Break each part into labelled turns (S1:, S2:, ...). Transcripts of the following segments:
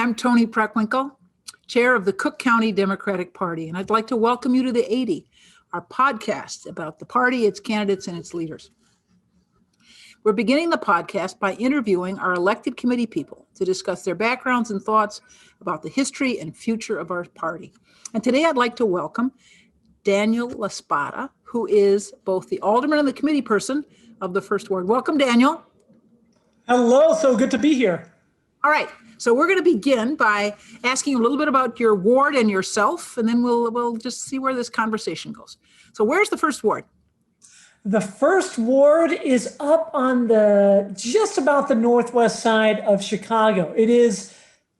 S1: I'm Toni Preckwinkle, Chair of the Cook County Democratic Party, and I'd like to welcome you to the 80, our podcast about the party, its candidates, and its leaders. We're beginning the podcast by interviewing our elected committee people to discuss their backgrounds and thoughts about the history and future of our party. And today I'd like to welcome Daniel Spata, who is both the alderman and the committee person of the First Ward. Welcome, Daniel.
S2: Hello, so good to be here.
S1: All right, so we're going to begin by asking you a little bit about your ward and yourself, and then we'll just see where this conversation goes. So where's the First Ward?
S2: The First Ward is up on just about the northwest side of Chicago. It is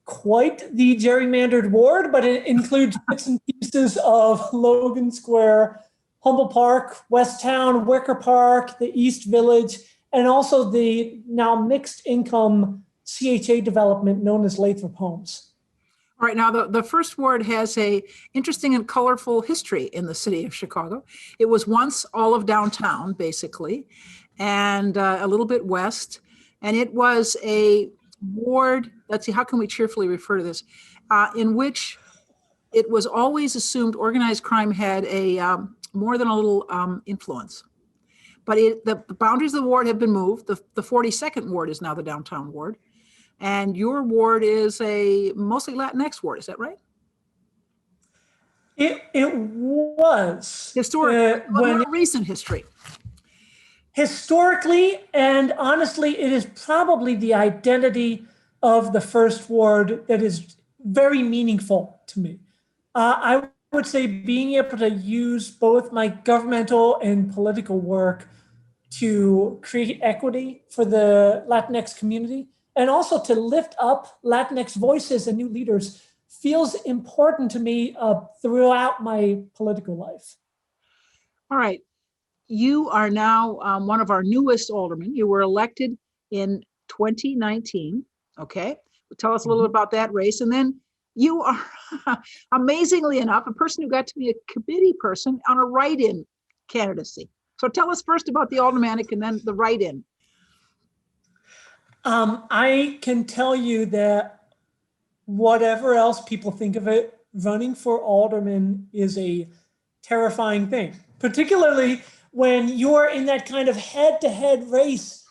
S2: quite the gerrymandered ward, but it includes bits and pieces of Logan Square, Humboldt Park, West Town, Wicker Park, the East Village, and also the now mixed income CHA development known as Lathrop Homes.
S1: All right, now the First Ward has a interesting and colorful history in the city of Chicago. It was once all of downtown, basically, and a little bit west. And it was a ward, let's see, how can we cheerfully refer to this, in which it was always assumed organized crime had a more than a little influence. But the boundaries of the ward have been moved. The 42nd Ward is now the downtown ward. And your ward is a mostly Latinx ward, is that right?
S2: It was.
S1: Historic, more recent history.
S2: Historically, and honestly, it is probably the identity of the First Ward that is very meaningful to me. I would say being able to use both my governmental and political work to create equity for the Latinx community, and also to lift up Latinx voices and new leaders feels important to me throughout my political life.
S1: All right. You are now one of our newest aldermen. You were elected in 2019. Okay. Tell us a little bit about that race. And then you are, amazingly enough, a person who got to be a committee person on a write-in candidacy. So tell us first about the aldermanic and then the write-in.
S2: I can tell you that whatever else people think of it, running for alderman is a terrifying thing, particularly when you're in that kind of head-to-head race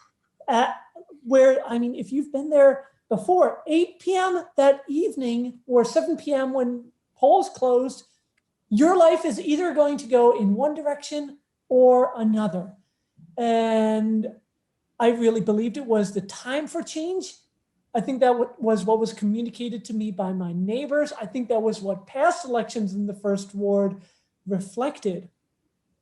S2: where, I mean, if you've been there before, 8 p.m. that evening or 7 p.m. when polls closed, your life is either going to go in one direction or another. And I really believed it was the time for change. I think that was what was communicated to me by my neighbors. I think that was what past elections in the First Ward reflected.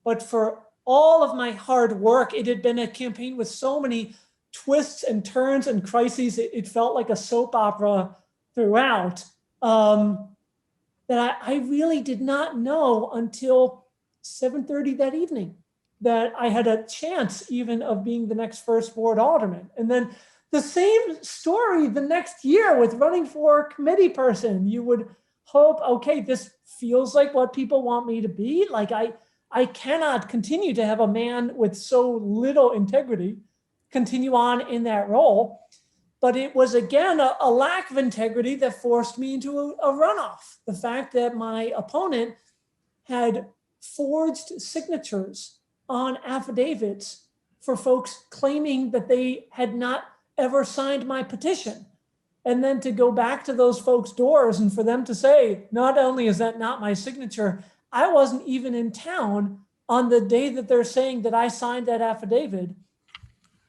S2: But for all of my hard work, it had been a campaign with so many twists and turns and crises. It felt like a soap opera throughout, that I really did not know until 7:30 that evening that I had a chance even of being the next First Ward alderman. And then the same story the next year with running for committee person. You would hope, okay, this feels like what people want me to be. Like I cannot continue to have a man with so little integrity continue on in that role. But it was, again, a lack of integrity that forced me into a runoff. The fact that my opponent had forged signatures on affidavits for folks claiming that they had not ever signed my petition. And then to go back to those folks' doors and for them to say, not only is that not my signature, I wasn't even in town on the day that they're saying that I signed that affidavit.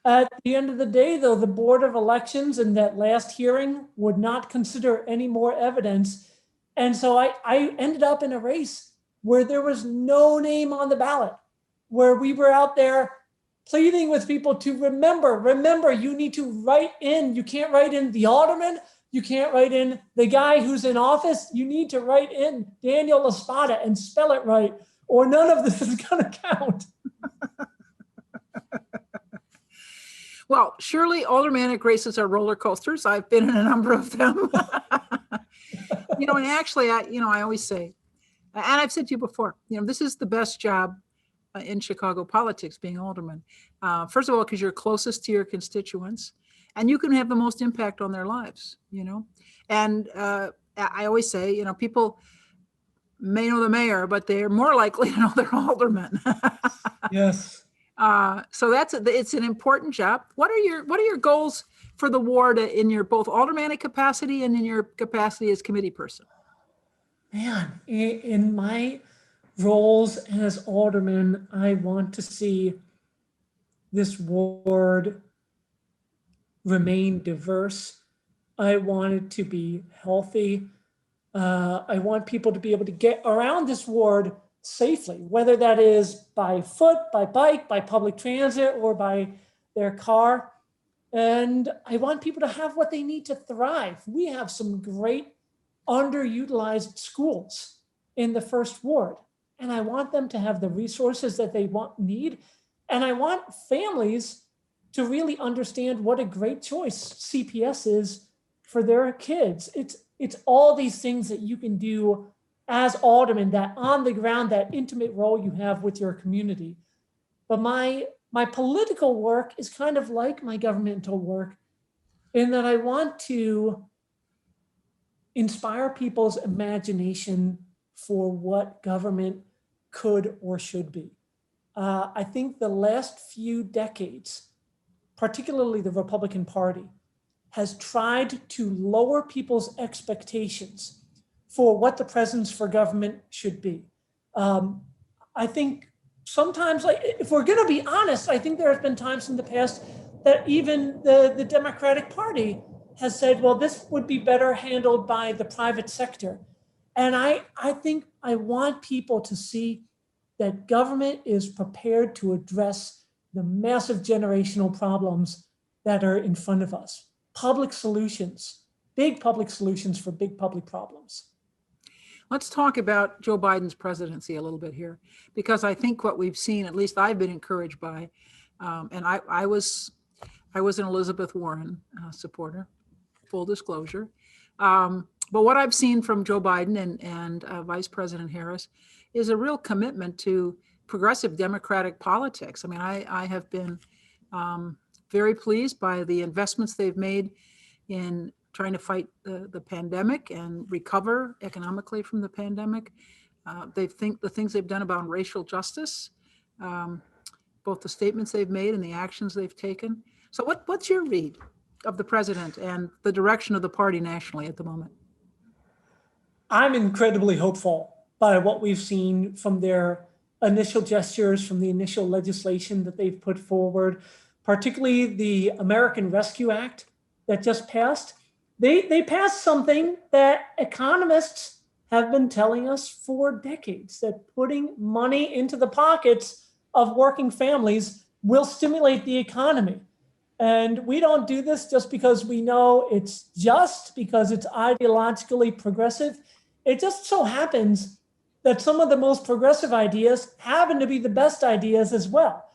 S2: At the end of the day, though, the Board of Elections in that last hearing would not consider any more evidence. And so I ended up in a race where there was no name on the ballot, where we were out there pleading with people to remember, you need to write in. You can't write in the alderman. You can't write in the guy who's in office. You need to write in Daniel Spata and spell it right, or none of this is going to count.
S1: Well, surely aldermanic races are roller coasters. I've been in a number of them. And actually, I always say, and I've said to you before, this is the best job in Chicago politics, being alderman. First of all, because you're closest to your constituents. and you can have the most impact on their lives, And I always say, people may know the mayor, but they're more likely to know their alderman.
S2: Yes.
S1: So it's an important job. What are your goals for the ward in your both aldermanic capacity and in your capacity as committee person?
S2: Man, in my roles as alderman, I want to see this ward remain diverse. I want it to be healthy. I want people to be able to get around this ward safely, whether that is by foot, by bike, by public transit, or by their car. And I want people to have what they need to thrive. We have some great underutilized schools in the first ward, and I want them to have the resources that they need. And I want families to really understand what a great choice CPS is for their kids. It's all these things that you can do as alderman, that on the ground, that intimate role you have with your community. But my political work is kind of like my governmental work in that I want to inspire people's imagination for what government could or should be. I think the last few decades, particularly the Republican Party, has tried to lower people's expectations for what the presence for government should be. I think sometimes, if we're going to be honest, I think there have been times in the past that even the Democratic Party has said, well, this would be better handled by the private sector. And I think I want people to see that government is prepared to address the massive generational problems that are in front of us. Public solutions, big public solutions for big public problems.
S1: Let's talk about Joe Biden's presidency a little bit here, because I think what we've seen, at least I've been encouraged by, and I was an Elizabeth Warren supporter, full disclosure. But what I've seen from Joe Biden and Vice President Harris is a real commitment to progressive democratic politics. I mean, I have been very pleased by the investments they've made in trying to fight the pandemic and recover economically from the pandemic. The things they've done about racial justice, both the statements they've made and the actions they've taken. So what's your read of the president and the direction of the party nationally at the moment?
S2: I'm incredibly hopeful by what we've seen from their initial gestures, from the initial legislation that they've put forward, particularly the American Rescue Act that just passed. They passed something that economists have been telling us for decades, that putting money into the pockets of working families will stimulate the economy. And we don't do this just because we know it's just, because it's ideologically progressive. It just so happens that some of the most progressive ideas happen to be the best ideas as well.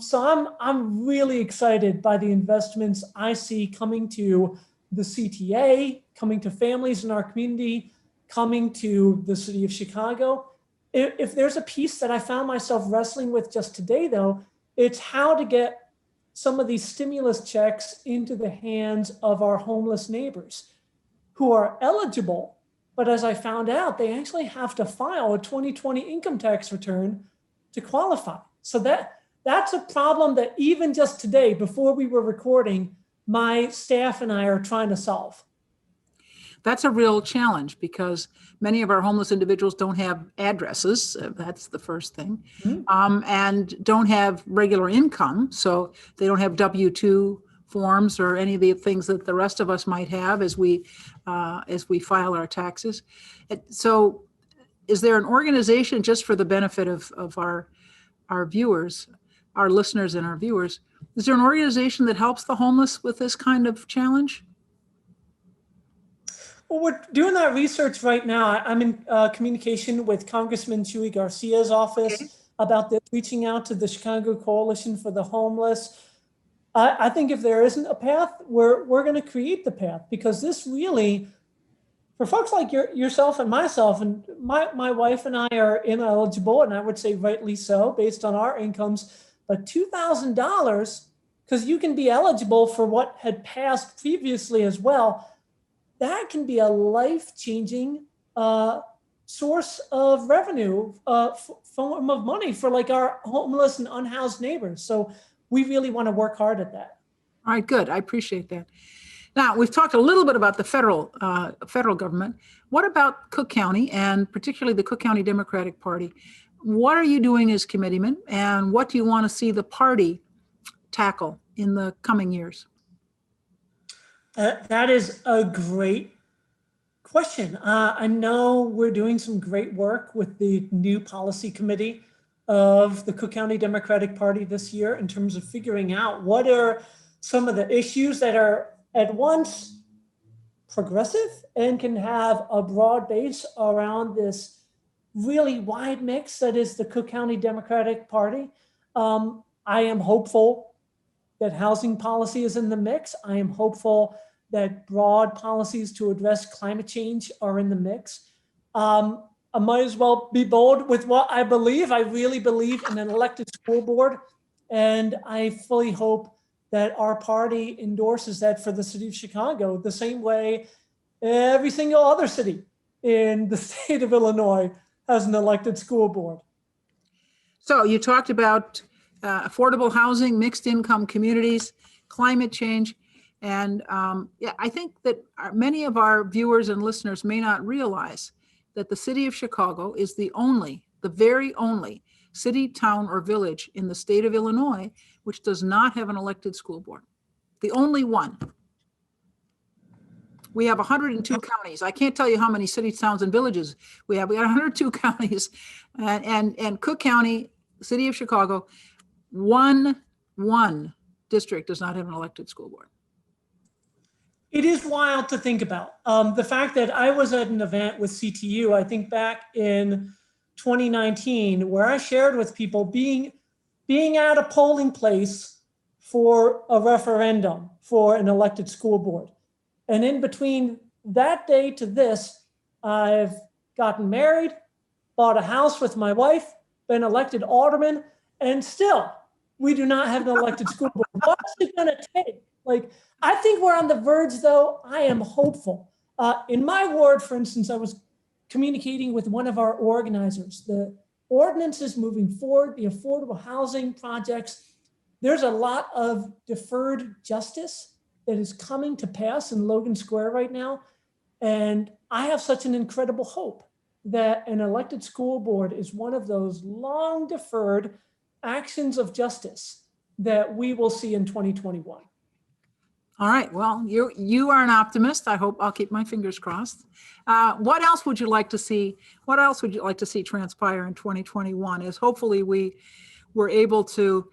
S2: So I'm really excited by the investments I see coming to the CTA, coming to families in our community, coming to the city of Chicago. If there's a piece that I found myself wrestling with just today, though, it's how to get some of these stimulus checks into the hands of our homeless neighbors who are eligible. But as I found out, they actually have to file a 2020 income tax return to qualify. So that's a problem that even just today, before we were recording, my staff and I are trying to solve.
S1: That's a real challenge because many of our homeless individuals don't have addresses. That's the first thing. Mm-hmm. And don't have regular income. So they don't have W-2 forms or any of the things that the rest of us might have as we file our taxes. So is there an organization, just for the benefit of our viewers, our listeners and our viewers, is there an organization that helps the homeless with this kind of challenge?
S2: Well, we're doing that research right now. I'm in communication with Congressman Chuy Garcia's office about this, reaching out to the Chicago Coalition for the Homeless. I think if there isn't a path, we're going to create the path, because this really, for folks like yourself and myself, and my wife and I are ineligible, and I would say rightly so, based on our incomes, but $2,000 because you can be eligible for what had passed previously as well. That can be a life-changing source of revenue, form of money for like our homeless and unhoused neighbors. So we really want to work hard at that.
S1: All right, good. I appreciate that. Now, we've talked a little bit about the federal government. What about Cook County, and particularly the Cook County Democratic Party? What are you doing as committeeman, and what do you want to see the party tackle in the coming years?
S2: That is a great question. I know we're doing some great work with the new policy committee of the Cook County Democratic Party this year in terms of figuring out what are some of the issues that are at once progressive and can have a broad base around this really wide mix that is the Cook County Democratic Party. I am hopeful that housing policy is in the mix. I am hopeful that broad policies to address climate change are in the mix. I might as well be bold with what I believe. I really believe in an elected school board, and I fully hope that our party endorses that for the city of Chicago, the same way every single other city in the state of Illinois has an elected school board.
S1: So you talked about affordable housing, mixed income communities, climate change. And yeah, I think that many of our viewers and listeners may not realize that the city of Chicago is the very only city, town, or village in the state of Illinois which does not have an elected school board. The only one. We have 102 counties. I can't tell you how many cities, towns, and villages we have. We got 102 counties, and Cook County, city of Chicago, one district does not have an elected school board.
S2: It is wild to think about. The fact that I was at an event with CTU, I think back in 2019, where I shared with people being at a polling place for a referendum for an elected school board. And in between that day to this, I've gotten married, bought a house with my wife, been elected alderman, and still we do not have an elected school board. What's it going to take? Like, I think we're on the verge, though. I am hopeful. In my ward, for instance, I was communicating with one of our organizers. The ordinance is moving forward, the affordable housing projects. There's a lot of deferred justice that is coming to pass in Logan Square right now. And I have such an incredible hope that an elected school board is one of those long deferred actions of justice that we will see in 2021.
S1: All right. Well, you are an optimist. I hope I'll keep my fingers crossed. What else would you like to see? What else would you like to see transpire in 2021? Is hopefully we were able to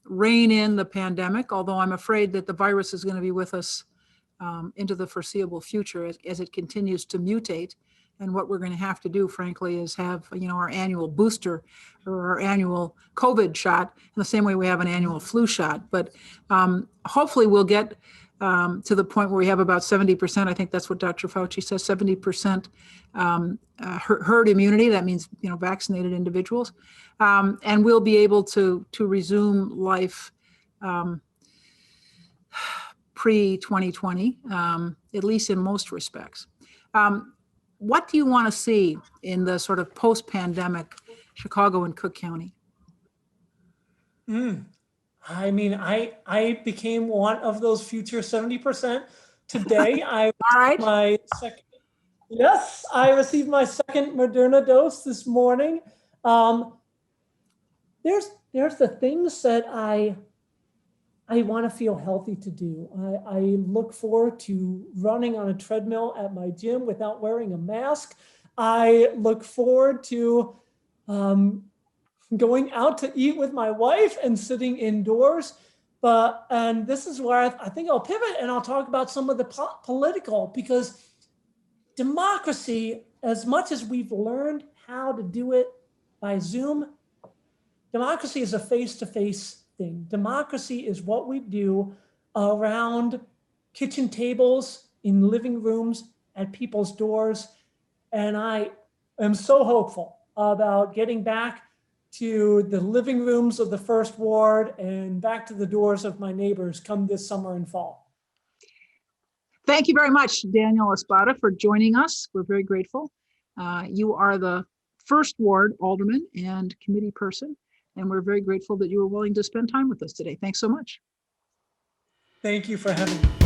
S1: rein in the pandemic, although I'm afraid that the virus is going to be with us into the foreseeable future as it continues to mutate. And what we're going to have to do, frankly, is have, our annual booster or our annual COVID shot in the same way we have an annual flu shot. But hopefully we'll get to the point where we have about 70%. I think that's what Dr. Fauci says, 70% herd immunity. That means, vaccinated individuals. And we'll be able to resume life pre-2020, at least in most respects. What do you want to see in the sort of post-pandemic Chicago and Cook County?
S2: I mean, I became one of those future 70% today. I
S1: right.
S2: I received my second Moderna dose this morning. There's the things that I want to feel healthy to do. I look forward to running on a treadmill at my gym without wearing a mask. I look forward to going out to eat with my wife and sitting indoors. And this is where I think I'll pivot and I'll talk about some of the political, because democracy, as much as we've learned how to do it by Zoom, democracy is a face-to-face thing. Democracy is what we do around kitchen tables, in living rooms, at people's doors. And I am so hopeful about getting back to the living rooms of the First Ward and back to the doors of my neighbors come this summer and fall.
S1: Thank you very much, Daniel Spata, for joining us. We're very grateful. You are the First Ward alderman and committee person, and we're very grateful that you were willing to spend time with us today. Thanks so much.
S2: Thank you for having me.